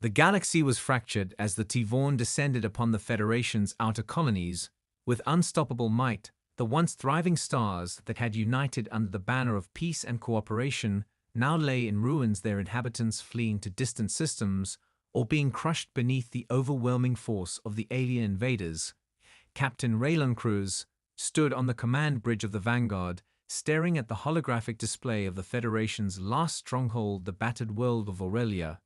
The galaxy was fractured as the Tivon descended upon the Federation's outer colonies. With unstoppable might, the once thriving stars that had united under the banner of peace and cooperation now lay in ruins, their inhabitants fleeing to distant systems or being crushed beneath the overwhelming force of the alien invaders. Captain Raylan Cruz stood on the command bridge of the Vanguard, staring at the holographic display of the Federation's last stronghold, the battered world of Aurelia,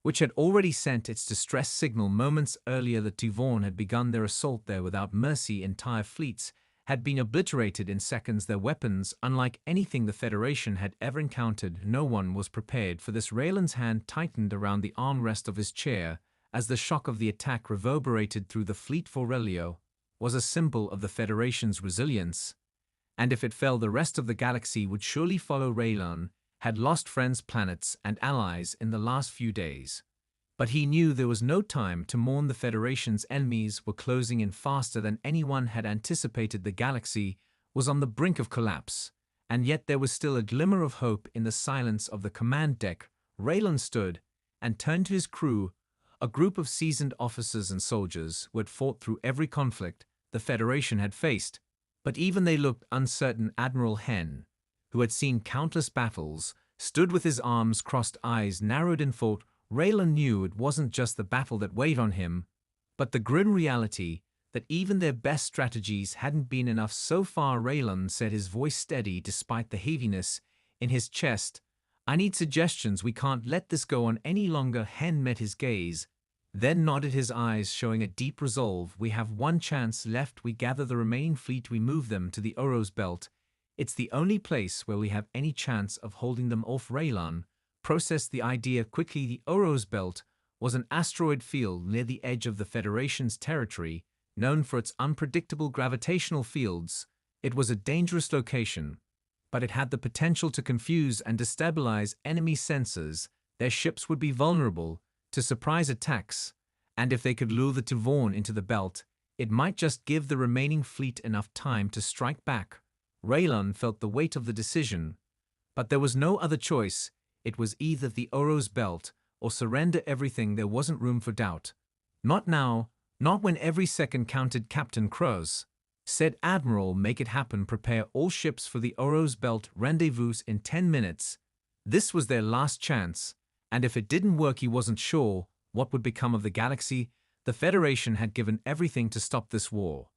which had already sent its distress signal moments earlier. The Tivon had begun their assault there without mercy. Entire fleets had been obliterated in seconds, their weapons unlike anything the Federation had ever encountered. No one was prepared for this. Raylan's hand tightened around the armrest of his chair as the shock of the attack reverberated through the fleet. Aurelio was a symbol of the Federation's resilience, and if it fell, the rest of the galaxy would surely follow. Raylan had lost friends, planets, and allies in the last few days. But he knew there was no time to mourn. The Federation's enemies were closing in faster than anyone had anticipated. The galaxy was on the brink of collapse, and yet there was still a glimmer of hope in the silence of the command deck. Raylan stood and turned to his crew, a group of seasoned officers and soldiers who had fought through every conflict the Federation had faced. But even they looked uncertain. Admiral Hen, who had seen countless battles, stood with his arms crossed, eyes narrowed in thought. Raylan knew it wasn't just the battle that weighed on him, but the grim reality that even their best strategies hadn't been enough so far. Raylan said, his voice steady despite the heaviness in his chest, "I need suggestions. We can't let this go on any longer." Hen met his gaze, then nodded, his eyes showing a deep resolve. "We have one chance left. We gather the remaining fleet. We move them to the Oros Belt. It's the only place where we have any chance of holding them off." Raylan processed the idea quickly. The Oros Belt was an asteroid field near the edge of the Federation's territory, known for its unpredictable gravitational fields. It was a dangerous location, but it had the potential to confuse and destabilize enemy sensors. Their ships would be vulnerable to surprise attacks, and if they could lure the Tivon into the belt, it might just give the remaining fleet enough time to strike back. Raylan felt the weight of the decision, but there was no other choice. It was either the Oros Belt or surrender everything. There wasn't room for doubt. "Not now, not when every second counted." Captain Crows said, "Admiral, make it happen. Prepare all ships for the Oros Belt rendezvous in 10 minutes. This was their last chance, and if it didn't work, he wasn't sure what would become of the galaxy. The Federation had given everything to stop this war,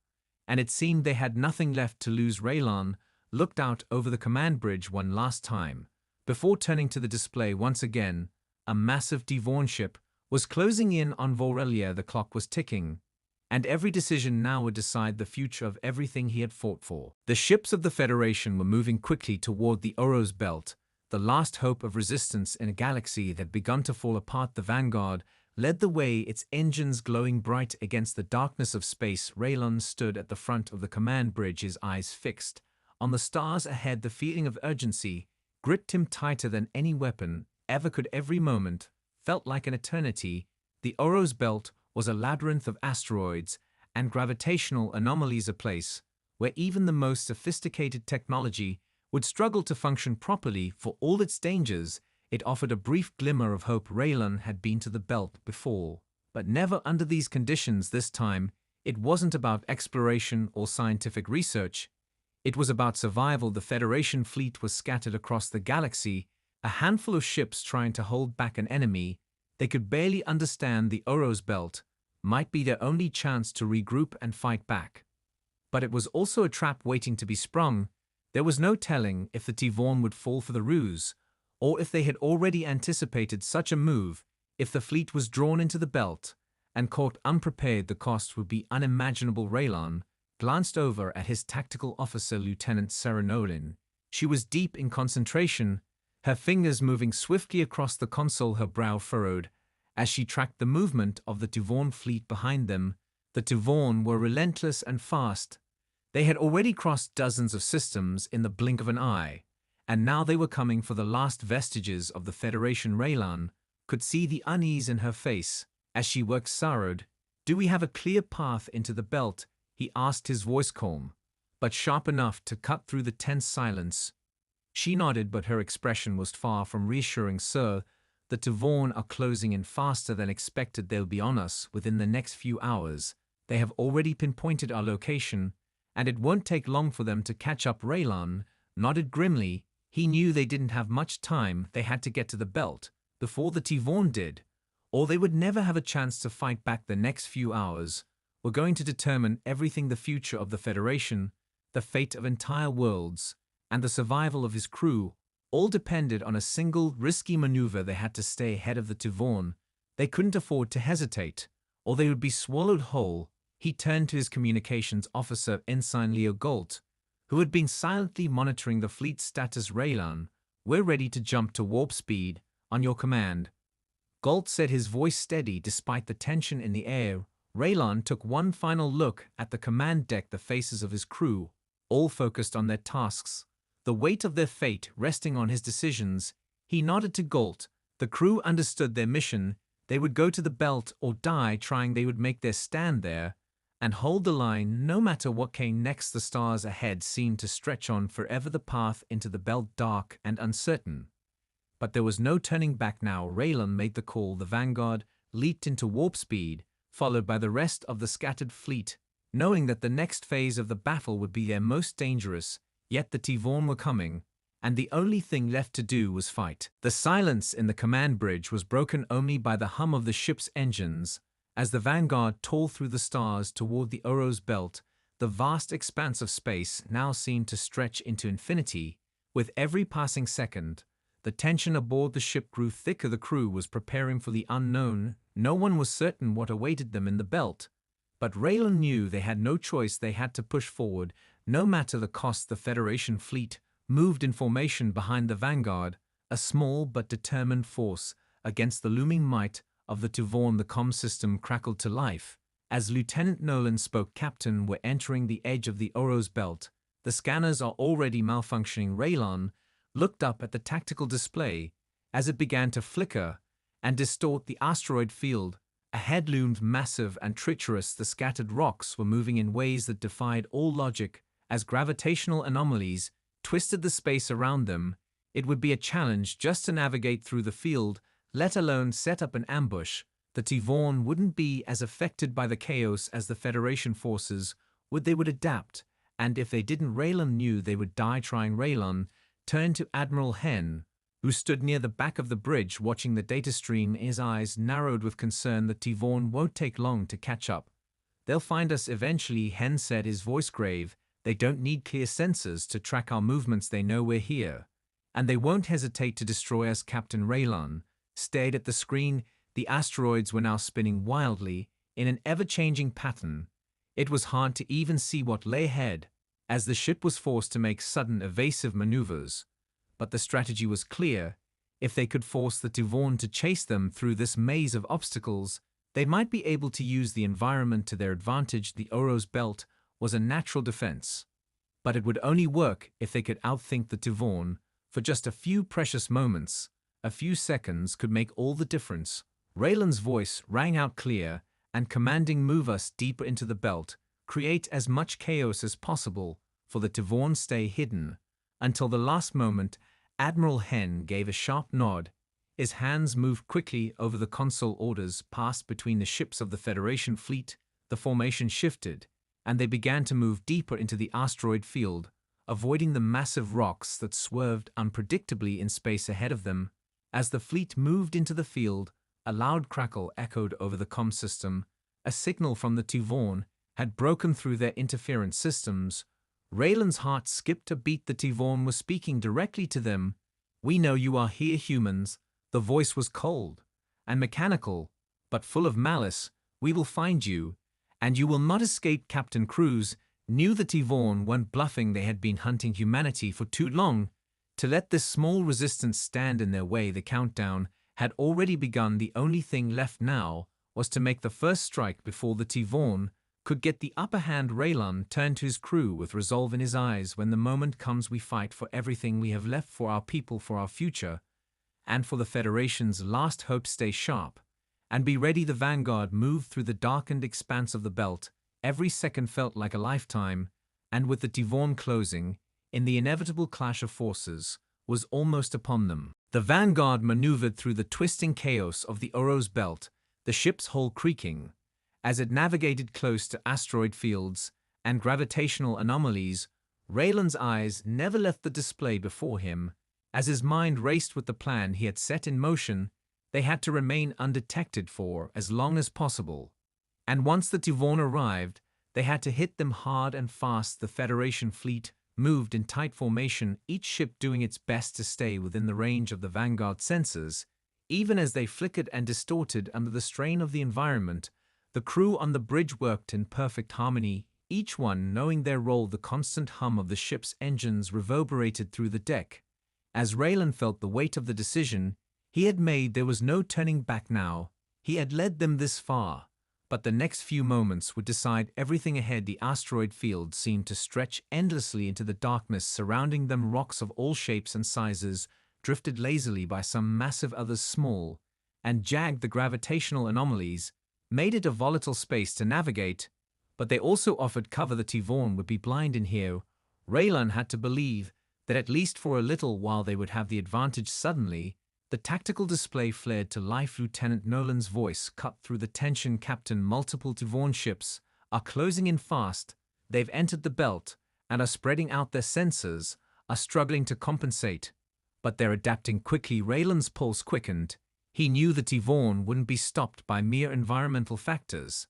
and it seemed they had nothing left to lose. Raylan looked out over the command bridge one last time before turning to the display once again. A massive Tivon ship was closing in on Aurelia. The clock was ticking, and every decision now would decide the future of everything he had fought for. The ships of the Federation were moving quickly toward the Oros Belt, the last hope of resistance in a galaxy that had begun to fall apart. The Vanguard led the way, its engines glowing bright against the darkness of space. Raylan stood at the front of the command bridge, his eyes fixed on the stars ahead. The feeling of urgency gripped him tighter than any weapon ever could. Every moment felt like an eternity. The Oros Belt was a labyrinth of asteroids and gravitational anomalies, a place where even the most sophisticated technology would struggle to function properly. For all its dangers, it offered a brief glimmer of hope. Raylan had been to the belt before, but never under these conditions. This time, it wasn't about exploration or scientific research. It was about survival. The Federation fleet was scattered across the galaxy, a handful of ships trying to hold back an enemy they could barely understand. The Oros Belt might be their only chance to regroup and fight back, but it was also a trap waiting to be sprung. There was no telling if the Tivon would fall for the ruse, or if they had already anticipated such a move. If the fleet was drawn into the belt and caught unprepared, the cost would be unimaginable. Raylan glanced over at his tactical officer, Lieutenant Sarah Nolan. She was deep in concentration, her fingers moving swiftly across the console, her brow furrowed as she tracked the movement of the Tivon fleet behind them. The Tivon were relentless and fast. They had already crossed dozens of systems in the blink of an eye, and now they were coming for the last vestiges of the Federation. Raylan could see the unease in her face as she worked. "Sorrowed, do we have a clear path into the belt?" he asked, his voice calm, but sharp enough to cut through the tense silence. She nodded, but her expression was far from reassuring. "Sir, The Tivorn are closing in faster than expected. They'll be on us within the next few hours. They have already pinpointed our location, and it won't take long for them to catch up." Raylan nodded grimly. He knew they didn't have much time. They had to get to the belt before the Tivorn did, or they would never have a chance to fight back. The next few hours were going to determine everything: the future of the Federation, the fate of entire worlds, and the survival of his crew. All depended on a single risky maneuver. They had to stay ahead of the Tivorn. They couldn't afford to hesitate, or they would be swallowed whole. He turned to his communications officer, Ensign Leo Galt, who had been silently monitoring the fleet status. "Raylan, we're ready to jump to warp speed. On your command." Galt said, his voice steady despite the tension in the air. Raylan took one final look at the command deck, the faces of his crew, all focused on their tasks, the weight of their fate resting on his decisions. He nodded to Galt. The crew understood their mission. They would go to the belt or die trying. They would make their stand there and hold the line no matter what came next. The stars ahead seemed to stretch on forever, the path into the belt dark and uncertain. But there was no turning back now. Raylan made the call. The Vanguard leaped into warp speed, followed by the rest of the scattered fleet, knowing that the next phase of the battle would be their most dangerous. Yet the Tivorn were coming, and the only thing left to do was fight. The silence in the command bridge was broken only by the hum of the ship's engines as the Vanguard tore through the stars toward the Ouro's belt. The vast expanse of space now seemed to stretch into infinity. With every passing second, the tension aboard the ship grew thicker. The crew was preparing for the unknown. No one was certain what awaited them in the belt. But Raylan knew they had no choice. They had to push forward, no matter the cost. The Federation fleet moved in formation behind the Vanguard, a small but determined force against the looming might of the Tivorn. The comm system crackled to life as Lieutenant Nolan spoke. "Captain, we're entering the edge of the Ouro's belt. The scanners are already malfunctioning." Raylan looked up at the tactical display as it began to flicker and distort the asteroid field. Ahead loomed massive and treacherous. The scattered rocks were moving in ways that defied all logic as gravitational anomalies twisted the space around them. It would be a challenge just to navigate through the field, let alone set up an ambush. The Tivorn wouldn't be as affected by the chaos as the Federation forces would. They would adapt, and if they didn't, Raylan knew they would die trying. Raylan turned to Admiral Hen, who stood near the back of the bridge watching the data stream. His eyes narrowed with concern. "The Tivorn won't take long to catch up. They'll find us eventually," Hen said, his voice grave. "They don't need clear sensors to track our movements. They know we're here, and they won't hesitate to destroy us." Captain Raylan stared at the screen. The asteroids were now spinning wildly in an ever-changing pattern. It was hard to even see what lay ahead as the ship was forced to make sudden evasive maneuvers. But the strategy was clear. If they could force the Tivorn to chase them through this maze of obstacles, they might be able to use the environment to their advantage. The Ouro's belt was a natural defense, but it would only work if they could outthink the Tivorn for just a few precious moments. A few seconds could make all the difference. Raylan's voice rang out clear and commanding. "Move us deeper into the belt. Create as much chaos as possible for the Tivorn. Stay hidden until the last moment." Admiral Hen gave a sharp nod. His hands moved quickly over the console. Orders passed between the ships of the Federation fleet. The formation shifted, and they began to move deeper into the asteroid field, avoiding the massive rocks that swerved unpredictably in space ahead of them. As the fleet moved into the field, a loud crackle echoed over the comm system. A signal from the Tivorn had broken through their interference systems. Raylan's heart skipped a beat. The Tivorn was speaking directly to them. "We know you are here, humans." The voice was cold and mechanical, but full of malice. "We will find you, and you will not escape." Captain Cruz knew the Tivorn weren't bluffing. They had been hunting humanity for too long to let this small resistance stand in their way. The countdown had already begun. The only thing left now was to make the first strike before the Tivorn could get the upper hand. Raylan turned to his crew with resolve in his eyes. "When the moment comes, we fight for everything we have left, for our people, for our future, and for the Federation's last hope. Stay sharp and be ready." The Vanguard moved through the darkened expanse of the belt. Every second felt like a lifetime, and with the Tivorn closing in, the inevitable clash of forces was almost upon them. The vanguard maneuvered through the twisting chaos of the Oros belt, the ship's hull creaking. As it navigated close to asteroid fields and gravitational anomalies, Raylan's eyes never left the display before him. As his mind raced with the plan he had set in motion, they had to remain undetected for as long as possible. And once the Tivon arrived, they had to hit them hard and fast. The Federation fleet moved in tight formation, each ship doing its best to stay within the range of the Vanguard sensors. Even as they flickered and distorted under the strain of the environment, the crew on the bridge worked in perfect harmony, each one knowing their role. The constant hum of the ship's engines reverberated through the deck. As Raylan felt the weight of the decision he had made, there was no turning back now. He had led them this far, but the next few moments would decide everything ahead. The asteroid field seemed to stretch endlessly into the darkness surrounding them. Rocks of all shapes and sizes drifted lazily by, some massive, others small and jagged. The gravitational anomalies made it a volatile space to navigate, but they also offered cover. The Tivon would be blind in here. Raylan had to believe that at least for a little while they would have the advantage. Suddenly, the tactical display flared to life. Lieutenant Nolan's voice cut through the tension. "Captain, multiple Tivon ships are closing in fast. They've entered the belt and are spreading out. Their sensors are struggling to compensate, but they're adapting quickly." Raylan's pulse quickened. He knew the Tivon wouldn't be stopped by mere environmental factors.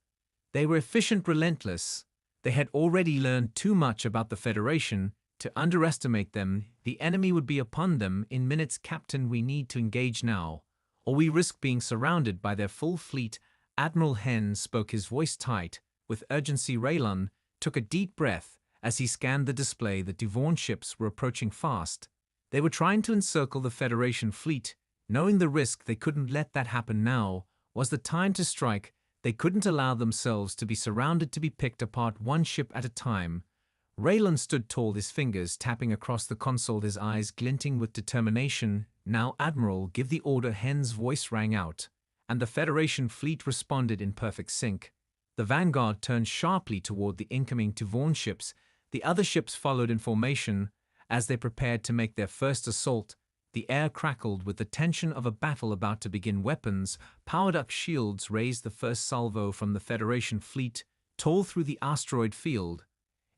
They were efficient, relentless. They had already learned too much about the Federation to underestimate them. The enemy would be upon them in minutes. "Captain, we need to engage now, or we risk being surrounded by their full fleet." Admiral Henn spoke, his voice tight with urgency. Raylan took a deep breath as he scanned the display. The Tivon ships were approaching fast. They were trying to encircle the Federation fleet. Knowing the risk, they couldn't let that happen. Now was the time to strike. They couldn't allow themselves to be surrounded, to be picked apart one ship at a time. Raylan stood tall, his fingers tapping across the console, his eyes glinting with determination. "Now, Admiral, give the order." Henn's voice rang out, and the Federation fleet responded in perfect sync. The Vanguard turned sharply toward the incoming Tivon ships. The other ships followed in formation. As they prepared to make their first assault, the air crackled with the tension of a battle about to begin. Weapons, powered-up shields raised. The first salvo from the Federation fleet tore through the asteroid field,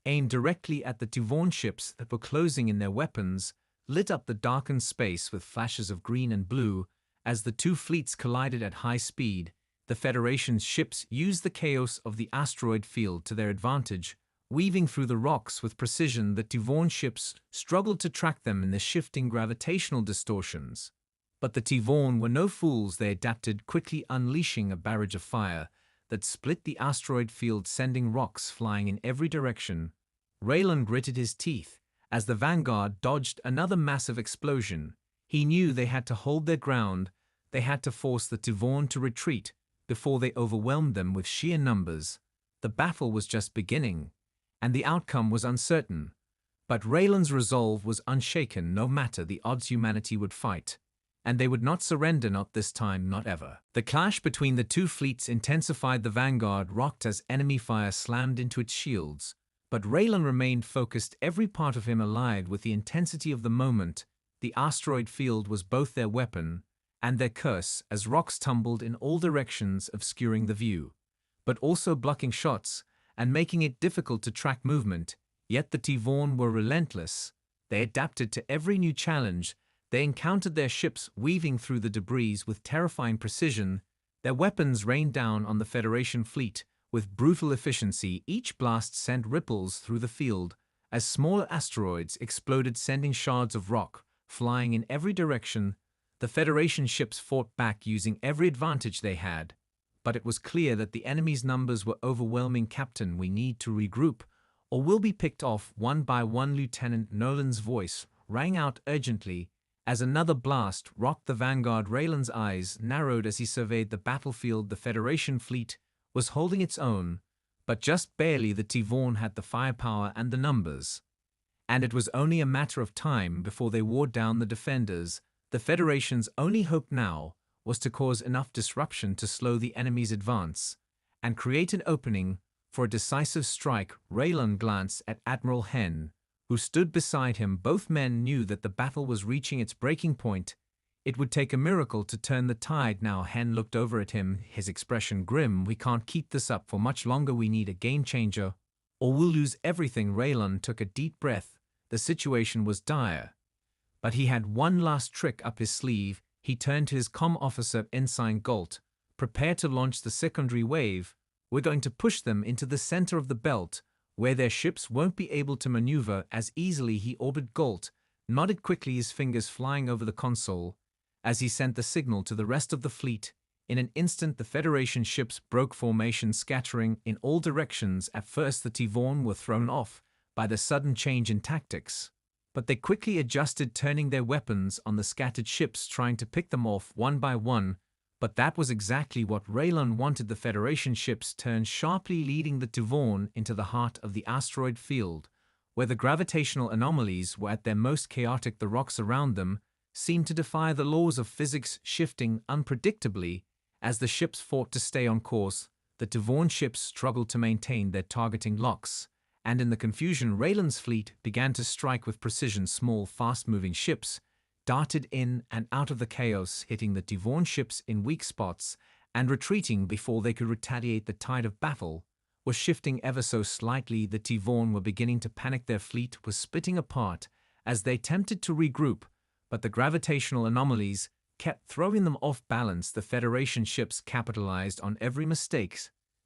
aimed directly at the Tivon ships that were closing in. Their weapons lit up the darkened space with flashes of green and blue. As the two fleets collided at high speed, the Federation's ships used the chaos of the asteroid field to their advantage, weaving through the rocks with precision. The Tivon ships struggled to track them in the shifting gravitational distortions. But the Tivon were no fools. They adapted quickly, unleashing a barrage of fire that split the asteroid field, sending rocks flying in every direction. Raylan gritted his teeth as the Vanguard dodged another massive explosion. He knew they had to hold their ground. They had to force the Tivon to retreat before they overwhelmed them with sheer numbers. The battle was just beginning, and the outcome was uncertain. But Raylan's resolve was unshaken. No matter the odds, humanity would fight. And they would not surrender, not this time, not ever. The clash between the two fleets intensified. The Vanguard rocked as enemy fire slammed into its shields. But Raylan remained focused, every part of him alive with the intensity of the moment. The asteroid field was both their weapon and their curse, as rocks tumbled in all directions, obscuring the view, but also blocking shots and making it difficult to track movement. Yet the Tivon were relentless. They adapted to every new challenge. They encountered their ships weaving through the debris with terrifying precision. Their weapons rained down on the Federation fleet with brutal efficiency. Each blast sent ripples through the field as smaller asteroids exploded, sending shards of rock flying in every direction. The Federation ships fought back using every advantage they had, but it was clear that the enemy's numbers were overwhelming. "Captain, we need to regroup, or we'll be picked off one by one." Lieutenant Nolan's voice rang out urgently as another blast rocked the Vanguard. Raylan's eyes narrowed as he surveyed the battlefield. The Federation fleet was holding its own, but just barely. The Tivon had the firepower and the numbers, and it was only a matter of time before they wore down the defenders. The Federation's only hope now was to cause enough disruption to slow the enemy's advance and create an opening for a decisive strike. Raylan glanced at Admiral Henn, who stood beside him. Both men knew that the battle was reaching its breaking point. It would take a miracle to turn the tide now. Hen looked over at him, his expression grim. We can't keep this up for much longer. We need a game changer, or we'll lose everything. Raylan took a deep breath. The situation was dire. But he had one last trick up his sleeve. He turned to his comm officer, Ensign Galt. Prepare to launch the secondary wave. We're going to push them into the center of the belt, where their ships won't be able to maneuver as easily. He ordered. Galt nodded quickly, his fingers flying over the console, as he sent the signal to the rest of the fleet. In an instant, the Federation ships broke formation, scattering in all directions. At first, the Tivorn were thrown off by the sudden change in tactics, but they quickly adjusted, turning their weapons on the scattered ships, trying to pick them off one by one. But that was exactly what Raylan wanted. The Federation ships turned sharply, leading the Tivorn into the heart of the asteroid field, where the gravitational anomalies were at their most chaotic. The rocks around them seemed to defy the laws of physics, shifting unpredictably as the ships fought to stay on course. The Tivorn ships struggled to maintain their targeting locks, and in the confusion, Raylan's fleet began to strike with precision. Small, fast-moving ships darted in and out of the chaos, hitting the Tivorn ships in weak spots and retreating before they could retaliate. The tide of battle was shifting ever so slightly. The Tivorn were beginning to panic. Their fleet was splitting apart as they attempted to regroup, but the gravitational anomalies kept throwing them off balance. The Federation ships capitalized on every mistake,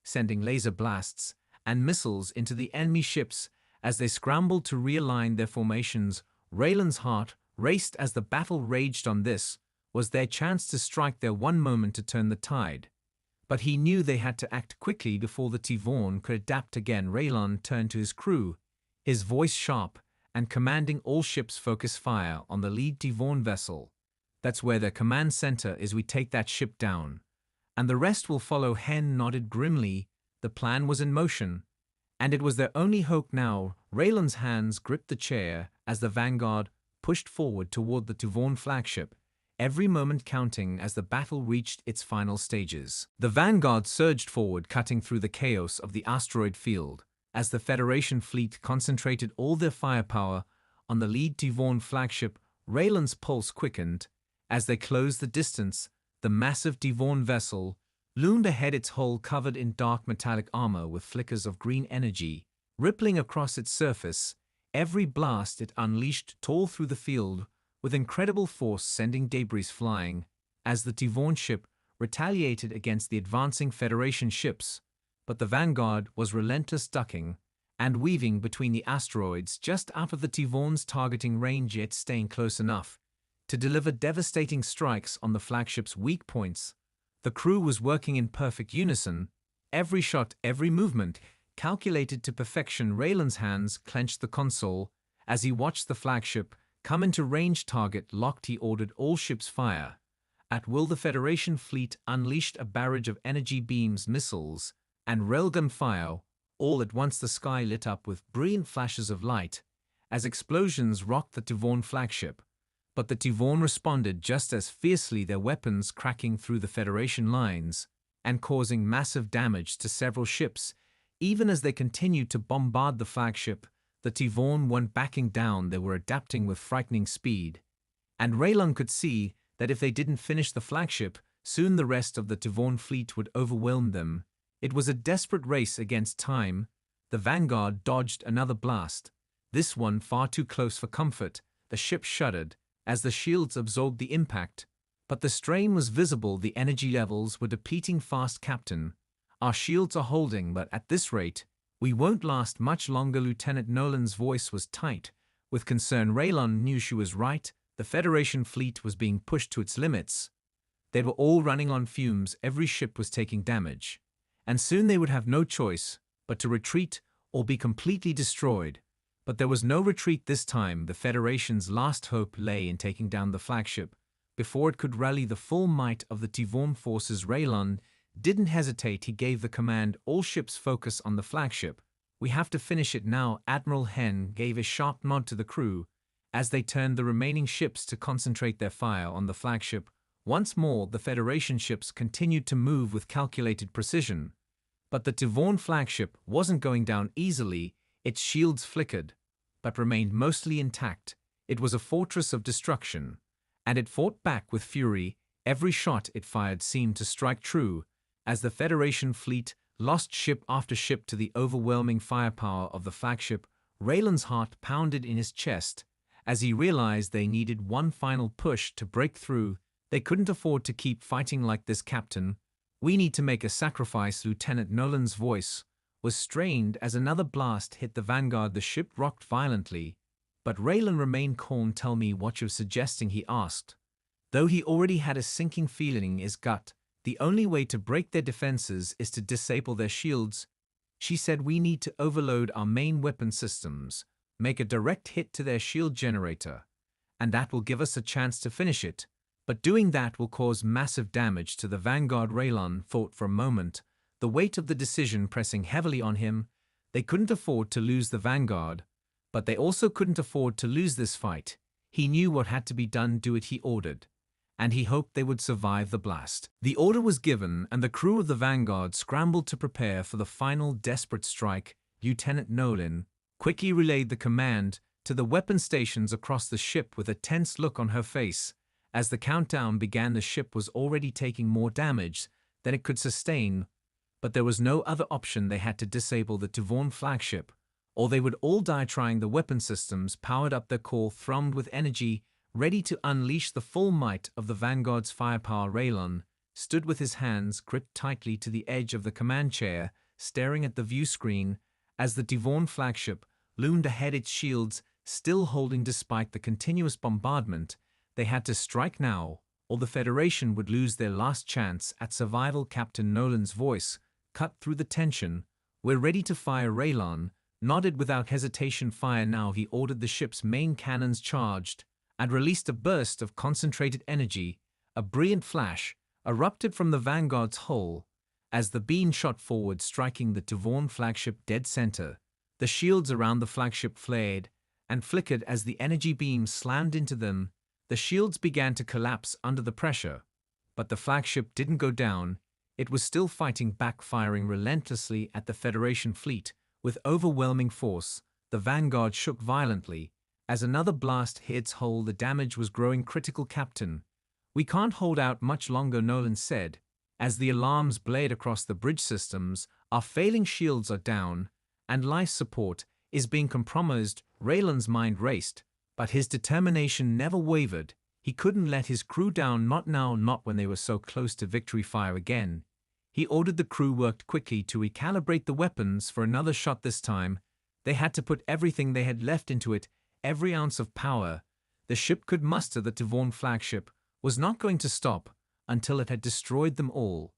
sending laser blasts and missiles into the enemy ships as they scrambled to realign their formations. Raylan's heart raced as the battle raged on. This was their chance to strike, their one moment to turn the tide. But he knew they had to act quickly before the Tivorn could adapt again. Raylan turned to his crew, his voice sharp and commanding. All ships focus fire on the lead Tivorn vessel. That's where their command center is. We take that ship down, and the rest will follow. Hen nodded grimly. The plan was in motion, and it was their only hope now. Raylan's hands gripped the chair as the Vanguard pushed forward toward the Tivorn flagship, every moment counting as the battle reached its final stages. The Vanguard surged forward, cutting through the chaos of the asteroid field, as the Federation fleet concentrated all their firepower on the lead Tivorn flagship. Raylan's pulse quickened as they closed the distance. The massive Tivorn vessel loomed ahead, its hull covered in dark metallic armor with flickers of green energy rippling across its surface. Every blast it unleashed tore through the field with incredible force, sending debris flying as the Tivorn ship retaliated against the advancing Federation ships. But the Vanguard was relentless, ducking and weaving between the asteroids just out of the Tivorn's targeting range, yet staying close enough to deliver devastating strikes on the flagship's weak points. The crew was working in perfect unison, every shot, every movement calculated to perfection. Raylan's hands clenched the console as he watched the flagship come into range. Target locked, he ordered. All ships fire at will. The Federation fleet unleashed a barrage of energy beams, missiles, and railgun fire. All at once the sky lit up with brilliant flashes of light as explosions rocked the Tivorn flagship. But the Tivorn responded just as fiercely, their weapons cracking through the Federation lines and causing massive damage to several ships. Even as they continued to bombard the flagship, the Tivorn weren't backing down. They were adapting with frightening speed, and Raylan could see that if they didn't finish the flagship, soon the rest of the Tivorn fleet would overwhelm them. It was a desperate race against time. The Vanguard dodged another blast, this one far too close for comfort. The ship shuddered as the shields absorbed the impact, but the strain was visible. The energy levels were depleting fast. Captain, our shields are holding, but at this rate, we won't last much longer. Lieutenant Nolan's voice was tight with concern. Raylan knew she was right. The Federation fleet was being pushed to its limits. They were all running on fumes. Every ship was taking damage, and soon they would have no choice but to retreat or be completely destroyed. But there was no retreat this time. The Federation's last hope lay in taking down the flagship before it could rally the full might of the Tivorn forces. Raylan didn't hesitate. He gave the command, all ships focus on the flagship. We have to finish it now. Admiral Hen gave a sharp nod to the crew as they turned the remaining ships to concentrate their fire on the flagship. Once more, the Federation ships continued to move with calculated precision. But the Tivorn flagship wasn't going down easily. Its shields flickered, but remained mostly intact. It was a fortress of destruction, and it fought back with fury. Every shot it fired seemed to strike true, as the Federation fleet lost ship after ship to the overwhelming firepower of the flagship. Raylan's heart pounded in his chest as he realized they needed one final push to break through. They couldn't afford to keep fighting like this, Captain. We need to make a sacrifice. Lieutenant Nolan's voice was strained as another blast hit the Vanguard. The ship rocked violently, but Raylan remained calm. Tell me what you're suggesting, he asked, though he already had a sinking feeling in his gut. The only way to break their defenses is to disable their shields. She said we need to overload our main weapon systems, make a direct hit to their shield generator, and that will give us a chance to finish it. But doing that will cause massive damage to the Vanguard. Raylan thought for a moment, the weight of the decision pressing heavily on him. They couldn't afford to lose the Vanguard, but they also couldn't afford to lose this fight. He knew what had to be done. Do it, he ordered, and he hoped they would survive the blast. The order was given, and the crew of the Vanguard scrambled to prepare for the final desperate strike. Lieutenant Nolan quickly relayed the command to the weapon stations across the ship with a tense look on her face. As the countdown began, the ship was already taking more damage than it could sustain, but there was no other option. They had to disable the Tivorn flagship, or they would all die trying. The weapon systems powered up, their core thrummed with energy, ready to unleash the full might of the Vanguard's firepower. Raylan stood with his hands gripped tightly to the edge of the command chair, staring at the view screen as the Tivorn flagship loomed ahead, its shields still holding despite the continuous bombardment. They had to strike now, or the Federation would lose their last chance at survival. Captain Nolan's voice cut through the tension. We're ready to fire. Raylan nodded without hesitation. Fire now, he ordered. The ship's main cannons charged and released a burst of concentrated energy. A brilliant flash erupted from the Vanguard's hull as the beam shot forward, striking the Tivorn flagship dead center. The shields around the flagship flared and flickered as the energy beam slammed into them. The shields began to collapse under the pressure, but the flagship didn't go down. It was still fighting back, firing relentlessly at the Federation fleet with overwhelming force. The Vanguard shook violently as another blast hit its hull. The damage was growing critical. Captain, we can't hold out much longer, Nolan said, as the alarms blared across the bridge systems. Our failing shields are down, and life support is being compromised. Raylan's mind raced, but his determination never wavered. He couldn't let his crew down, not now, not when they were so close to victory. Fire again. He ordered. The crew worked quickly to recalibrate the weapons for another shot. This time, they had to put everything they had left into it, every ounce of power the ship could muster. The Tivorn flagship was not going to stop until it had destroyed them all.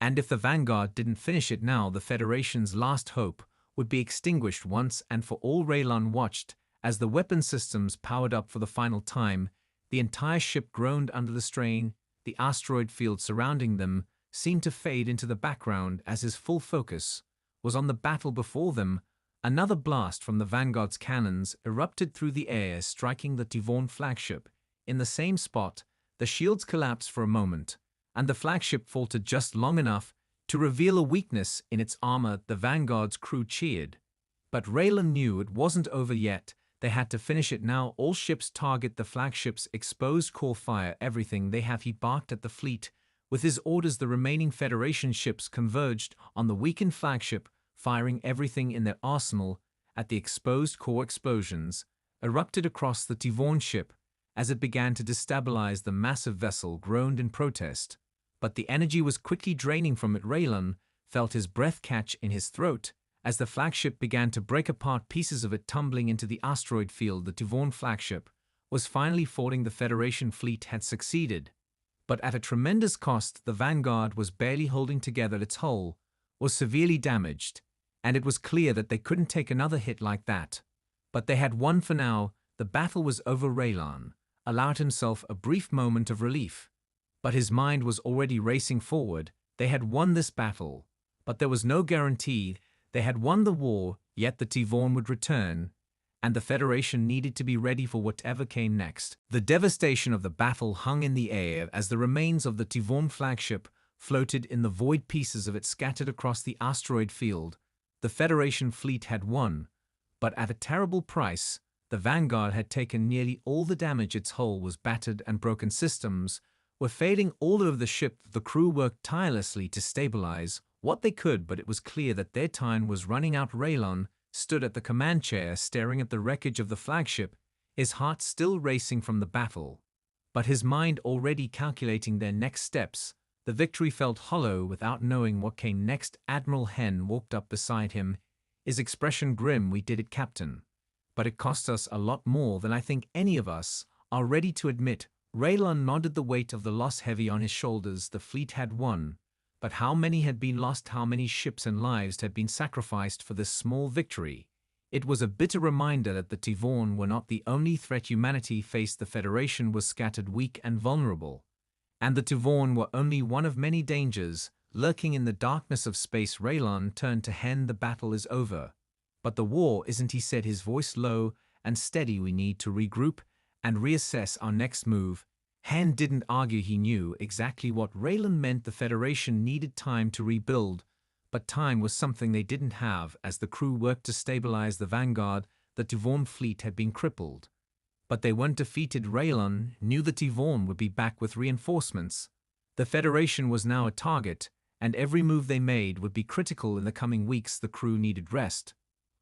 And if the Vanguard didn't finish it now, the Federation's last hope would be extinguished once and for all. Raylan watched as the weapon systems powered up for the final time. The entire ship groaned under the strain. The asteroid field surrounding them seemed to fade into the background as his full focus was on the battle before them. Another blast from the Vanguard's cannons erupted through the air, striking the Tivorn flagship in the same spot. The shields collapsed for a moment, and the flagship faltered just long enough to reveal a weakness in its armor. The Vanguard's crew cheered, but Raylan knew it wasn't over yet. They had to finish it now. All ships target the flagship's exposed core, fire everything they have. He barked at the fleet. With his orders, the remaining Federation ships converged on the weakened flagship, firing everything in their arsenal at the exposed core. Explosions erupted across the Tivorn ship as it began to destabilize. The massive vessel groaned in protest, but the energy was quickly draining from it. Raylan felt his breath catch in his throat as the flagship began to break apart, pieces of it tumbling into the asteroid field. The Tivorn flagship was finally falling. The Federation fleet had succeeded, but at a tremendous cost. The Vanguard was barely holding together. Its hull was severely damaged, and it was clear that they couldn't take another hit like that. But they had won for now. The battle was over. Raylan allowed himself a brief moment of relief, but his mind was already racing forward. They had won this battle, but there was no guarantee they had won the war. Yet the Tivorn would return, and the Federation needed to be ready for whatever came next. The devastation of the battle hung in the air as the remains of the Tivorn flagship floated in the void, pieces of it scattered across the asteroid field. The Federation fleet had won, but at a terrible price. The Vanguard had taken nearly all the damage. Its hull was battered and broken systems were failing all over the ship. The crew worked tirelessly to stabilize what they could, but it was clear that their time was running out. Raylon stood at the command chair staring at the wreckage of the flagship, his heart still racing from the battle, but his mind already calculating their next steps. The victory felt hollow without knowing what came next. Admiral Henn walked up beside him, his expression grim. "We did it, Captain. But it cost us a lot more than I think any of us are ready to admit." Raylon nodded, the weight of the loss heavy on his shoulders. The fleet had won, but how many had been lost? How many ships and lives had been sacrificed for this small victory? It was a bitter reminder that the Tivorn were not the only threat humanity faced. The Federation was scattered, weak and vulnerable, and the Tivorn were only one of many dangers lurking in the darkness of space. Raylon turned to Henn. "The battle is over, but the war isn't," he said, his voice low and steady. "We need to regroup and reassess our next move." Henn didn't argue. He knew exactly what Raylon meant. The Federation needed time to rebuild, but time was something they didn't have. As the crew worked to stabilize the Vanguard, the Tivorn fleet had been crippled. But they weren't defeated. Raylon knew the Tivorn would be back with reinforcements. The Federation was now a target, and every move they made would be critical in the coming weeks. The crew needed rest,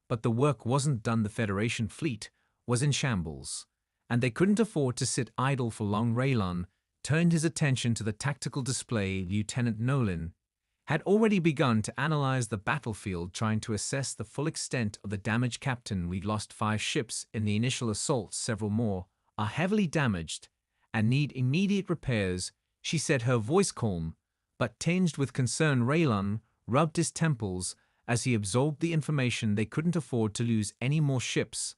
but the work wasn't done. The Federation fleet was in shambles, and they couldn't afford to sit idle for long. Raylon turned his attention to the tactical display. Lieutenant Nolan had already begun to analyze the battlefield, trying to assess the full extent of the damage. "Captain, we'd lost 5 ships in the initial assault. Several more are heavily damaged and need immediate repairs," she said, her voice calm but tinged with concern. Raylon rubbed his temples as he absorbed the information. They couldn't afford to lose any more ships,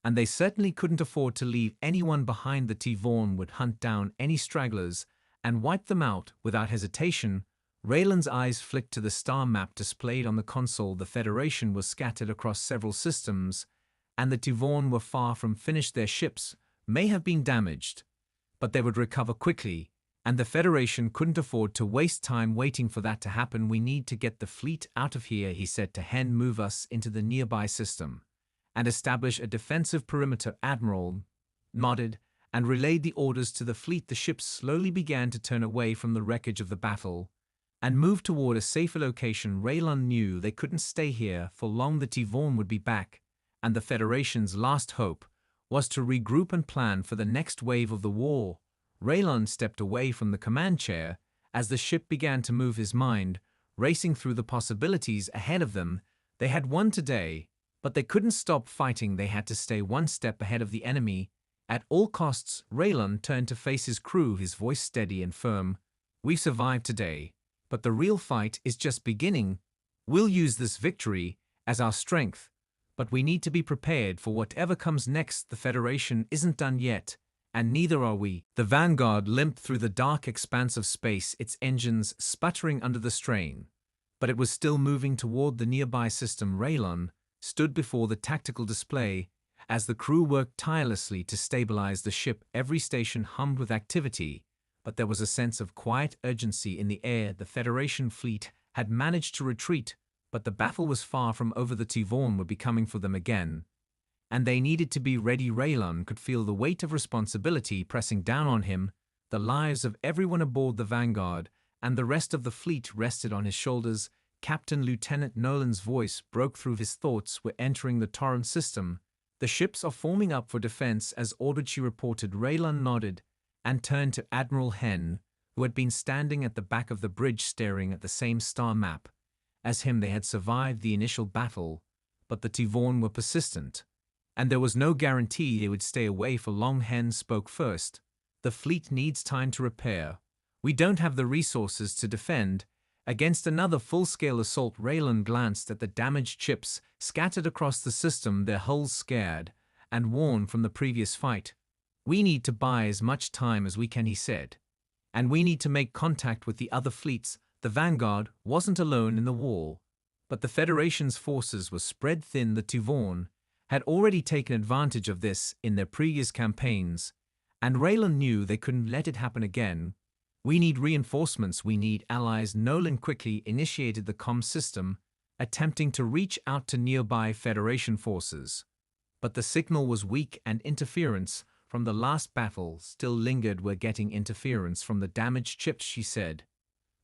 and they certainly couldn't afford to leave anyone behind. The Tivorn would hunt down any stragglers and wipe them out without hesitation. Raylon's eyes flicked to the star map displayed on the console. The Federation was scattered across several systems, and the Tivorn were far from finished. Their ships may have been damaged, but they would recover quickly, and the Federation couldn't afford to waste time waiting for that to happen. "We need to get the fleet out of here," he said to Henn. "Move us into the nearby system and establish a defensive perimeter." Admiral nodded and relayed the orders to the fleet. The ships slowly began to turn away from the wreckage of the battle and move toward a safer location. Raylon knew they couldn't stay here for long. The Tivorn would be back, and the Federation's last hope was to regroup and plan for the next wave of the war. Raylon stepped away from the command chair as the ship began to move, his mind racing through the possibilities ahead of them. They had won today, but they couldn't stop fighting. They had to stay one step ahead of the enemy at all costs. Raylon turned to face his crew, his voice steady and firm. "We survived today, but the real fight is just beginning. We'll use this victory as our strength, but we need to be prepared for whatever comes next. The Federation isn't done yet, and neither are we." The Vanguard limped through the dark expanse of space, its engines sputtering under the strain, but it was still moving toward the nearby system. Raylon stood before the tactical display as the crew worked tirelessly to stabilize the ship. Every station hummed with activity, but there was a sense of quiet urgency in the air. The Federation fleet had managed to retreat, but the battle was far from over. The Tivorn would be coming for them again, and they needed to be ready. Raylon could feel the weight of responsibility pressing down on him. The lives of everyone aboard the Vanguard and the rest of the fleet rested on his shoulders. "Captain," Lieutenant Nolan's voice broke through his thoughts, "we're entering the Torrent system. The ships are forming up for defense as ordered," she reported. Raylon nodded and turned to Admiral Henn, who had been standing at the back of the bridge staring at the same star map as him. They had survived the initial battle, but the Tivorn were persistent, and there was no guarantee they would stay away for long. Henn spoke first. "The fleet needs time to repair. We don't have the resources to defend against another full-scale assault." Raylon glanced at the damaged ships scattered across the system, their hulls scarred and worn from the previous fight. "We need to buy as much time as we can," he said, "and we need to make contact with the other fleets." The Vanguard wasn't alone in the war, but the Federation's forces were spread thin. The Tivorn had already taken advantage of this in their previous campaigns, and Raylon knew they couldn't let it happen again. "We need reinforcements, we need allies." Nolan quickly initiated the comm system, attempting to reach out to nearby Federation forces. But the signal was weak and interference from the last battle still lingered. We're getting interference from the damaged ships, she said.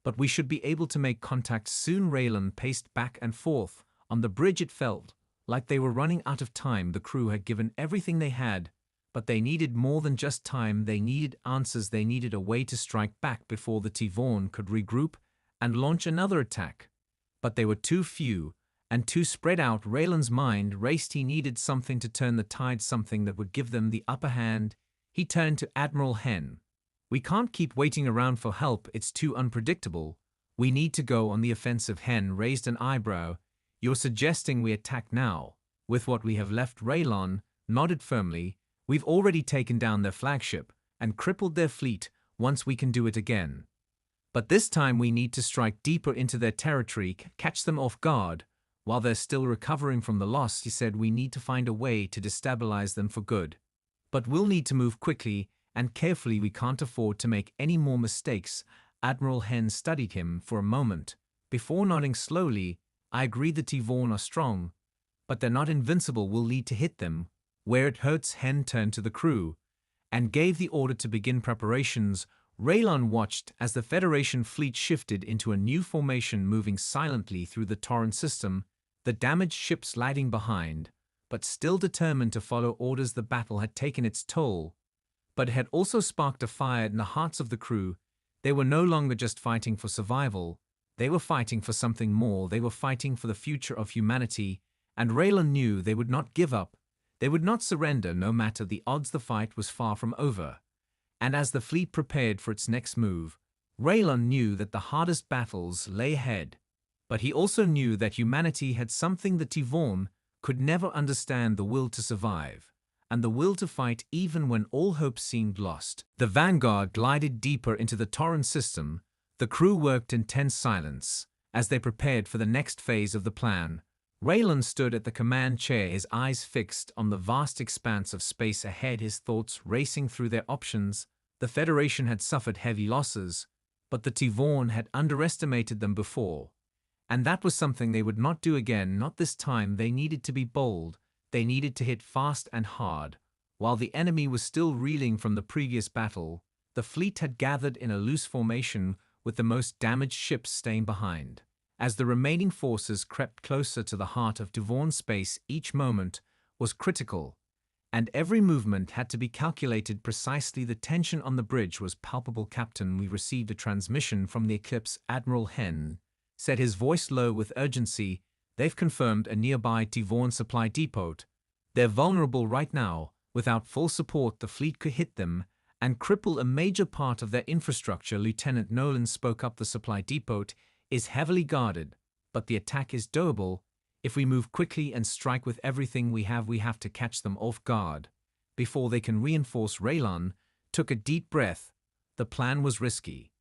But we should be able to make contact soon. Raylan paced back and forth. On the bridge it felt like they were running out of time. The crew had given everything they had, but they needed more than just time. They needed answers. They needed a way to strike back before the Tivon could regroup and launch another attack. But they were too few and too spread out. Raylan's mind raced. He needed something to turn the tide, something that would give them the upper hand. He turned to Admiral Hen. "We can't keep waiting around for help. It's too unpredictable. We need to go on the offensive." Hen raised an eyebrow. "You're suggesting we attack now? With what we have left?" Raylan nodded firmly. "We've already taken down their flagship and crippled their fleet. Once we can do it again. But this time we need to strike deeper into their territory, catch them off guard while they're still recovering from the loss." He said, "We need to find a way to destabilize them for good. But we'll need to move quickly and carefully. We can't afford to make any more mistakes." Admiral Hen studied him for a moment before nodding slowly. "I agree the Tivon are strong, but they're not invincible. We'll need to hit them where it hurts." Hen turned to the crew and gave the order to begin preparations. Raylan watched as the Federation fleet shifted into a new formation, moving silently through the Torrent system, the damaged ships lagging behind, but still determined to follow orders. The battle had taken its toll, but it had also sparked a fire in the hearts of the crew. They were no longer just fighting for survival. They were fighting for something more. They were fighting for the future of humanity, and Raylan knew they would not give up. They would not surrender no matter the odds. The fight was far from over. And as the fleet prepared for its next move, Raylan knew that the hardest battles lay ahead. But he also knew that humanity had something the Tivon could never understand: the will to survive, and the will to fight even when all hope seemed lost. The Vanguard glided deeper into the Torrent system. The crew worked in tense silence as they prepared for the next phase of the plan. Raylan stood at the command chair, his eyes fixed on the vast expanse of space ahead, his thoughts racing through their options. The Federation had suffered heavy losses, but the Tivon had underestimated them before. And that was something they would not do again, not this time. They needed to be bold. They needed to hit fast and hard. While the enemy was still reeling from the previous battle, the fleet had gathered in a loose formation, with the most damaged ships staying behind. As the remaining forces crept closer to the heart of Tivon space, each moment was critical, and every movement had to be calculated precisely. The tension on the bridge was palpable. "Captain, we received a transmission from the Eclipse," Admiral Hen said, his voice low with urgency. "They've confirmed a nearby Tivon supply depot. They're vulnerable right now. Without full support, the fleet could hit them and cripple a major part of their infrastructure." Lieutenant Nolan spoke up. "The supply depot is heavily guarded, but the attack is doable. If we move quickly and strike with everything we have to catch them off guard before they can reinforce." Raylan took a deep breath. The plan was risky,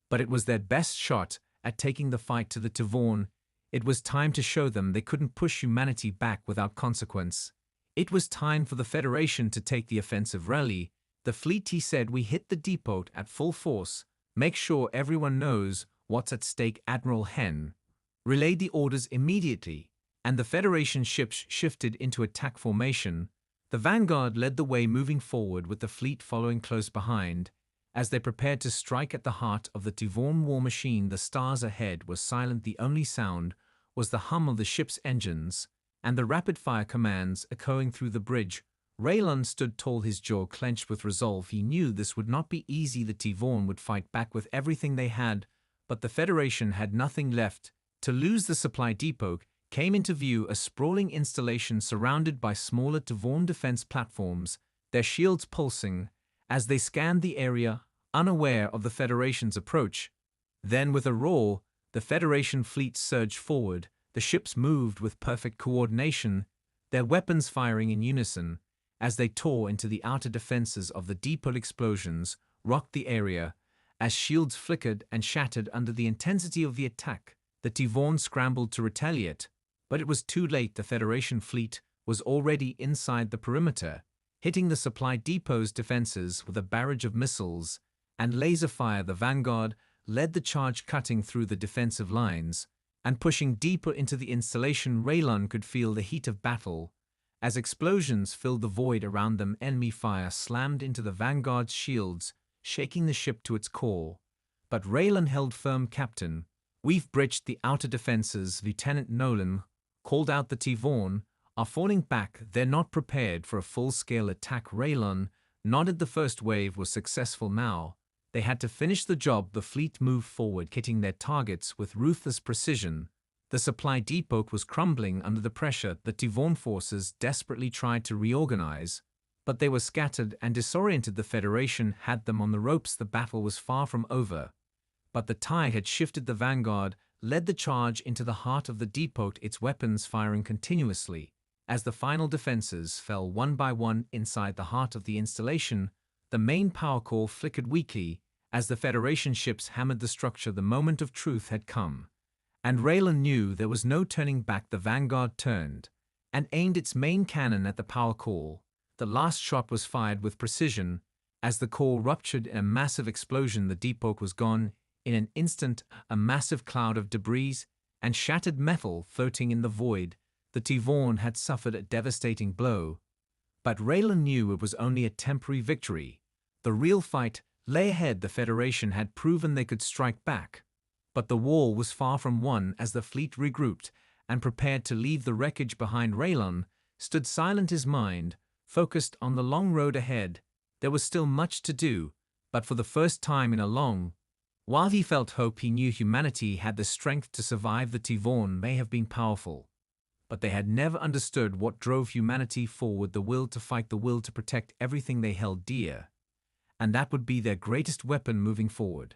but it was their best shot at taking the fight to the Tivon. It was time to show them they couldn't push humanity back without consequence. It was time for the Federation to take the offensive. "Rally the fleet," he said. "We hit the depot at full force. Make sure everyone knows what's at stake." Admiral Hen relayed the orders immediately, and the Federation ships shifted into attack formation. The Vanguard led the way, moving forward with the fleet following close behind. As they prepared to strike at the heart of the Tivon war machine, the stars ahead were silent. The only sound was the hum of the ship's engines and the rapid-fire commands echoing through the bridge. Raylan stood tall, his jaw clenched with resolve. He knew this would not be easy. The Tivon would fight back with everything they had, but the Federation had nothing left to lose. The supply depot came into view, a sprawling installation surrounded by smaller Tivon defense platforms, their shields pulsing as they scanned the area, unaware of the Federation's approach. Then, with a roar, the Federation fleet surged forward. The ships moved with perfect coordination, their weapons firing in unison as they tore into the outer defenses of the depot. Explosions rocked the area as shields flickered and shattered under the intensity of the attack. The Tivon scrambled to retaliate, but it was too late. The Federation fleet was already inside the perimeter, hitting the supply depot's defenses with a barrage of missiles and laser fire. The Vanguard led the charge, cutting through the defensive lines and pushing deeper into the installation. Raylan could feel the heat of battle As explosions filled the void around them, enemy fire slammed into the vanguard's shields, shaking the ship to its core. But Raylan held firm. "Captain, we've breached the outer defenses." Lieutenant Nolan called out. "The T-Vaughn are falling back. They're not prepared for a full-scale attack." Raylan nodded. The first wave was successful. Now they had to finish the job. The fleet moved forward, hitting their targets with ruthless precision. The supply depot was crumbling under the pressure. The T-Vaughn forces desperately tried to reorganize, but they were scattered and disoriented. The Federation had them on the ropes. The battle was far from over, but the tide had shifted. The vanguard led the charge into the heart of the depot, its weapons firing continuously. As the final defenses fell one by one inside the heart of the installation, the main power core flickered weakly as the Federation ships hammered the structure. The moment of truth had come, and Raylan knew there was no turning back. The vanguard turned and aimed its main cannon at the power core. The last shot was fired with precision. As the core ruptured in a massive explosion, the depot was gone. In an instant, a massive cloud of debris and shattered metal floating in the void. The T-Vaughn had suffered a devastating blow, but Raylan knew it was only a temporary victory. The real fight lay ahead. The Federation had proven they could strike back, but the war was far from won. As the fleet regrouped and prepared to leave the wreckage behind, Raylan stood silent, his mind focused on the long road ahead. There was still much to do, but for the first time in a long while he felt hope. He knew humanity had the strength to survive. The T-Vaughn may have been powerful, but they had never understood what drove humanity forward: the will to fight, the will to protect everything they held dear, and that would be their greatest weapon moving forward.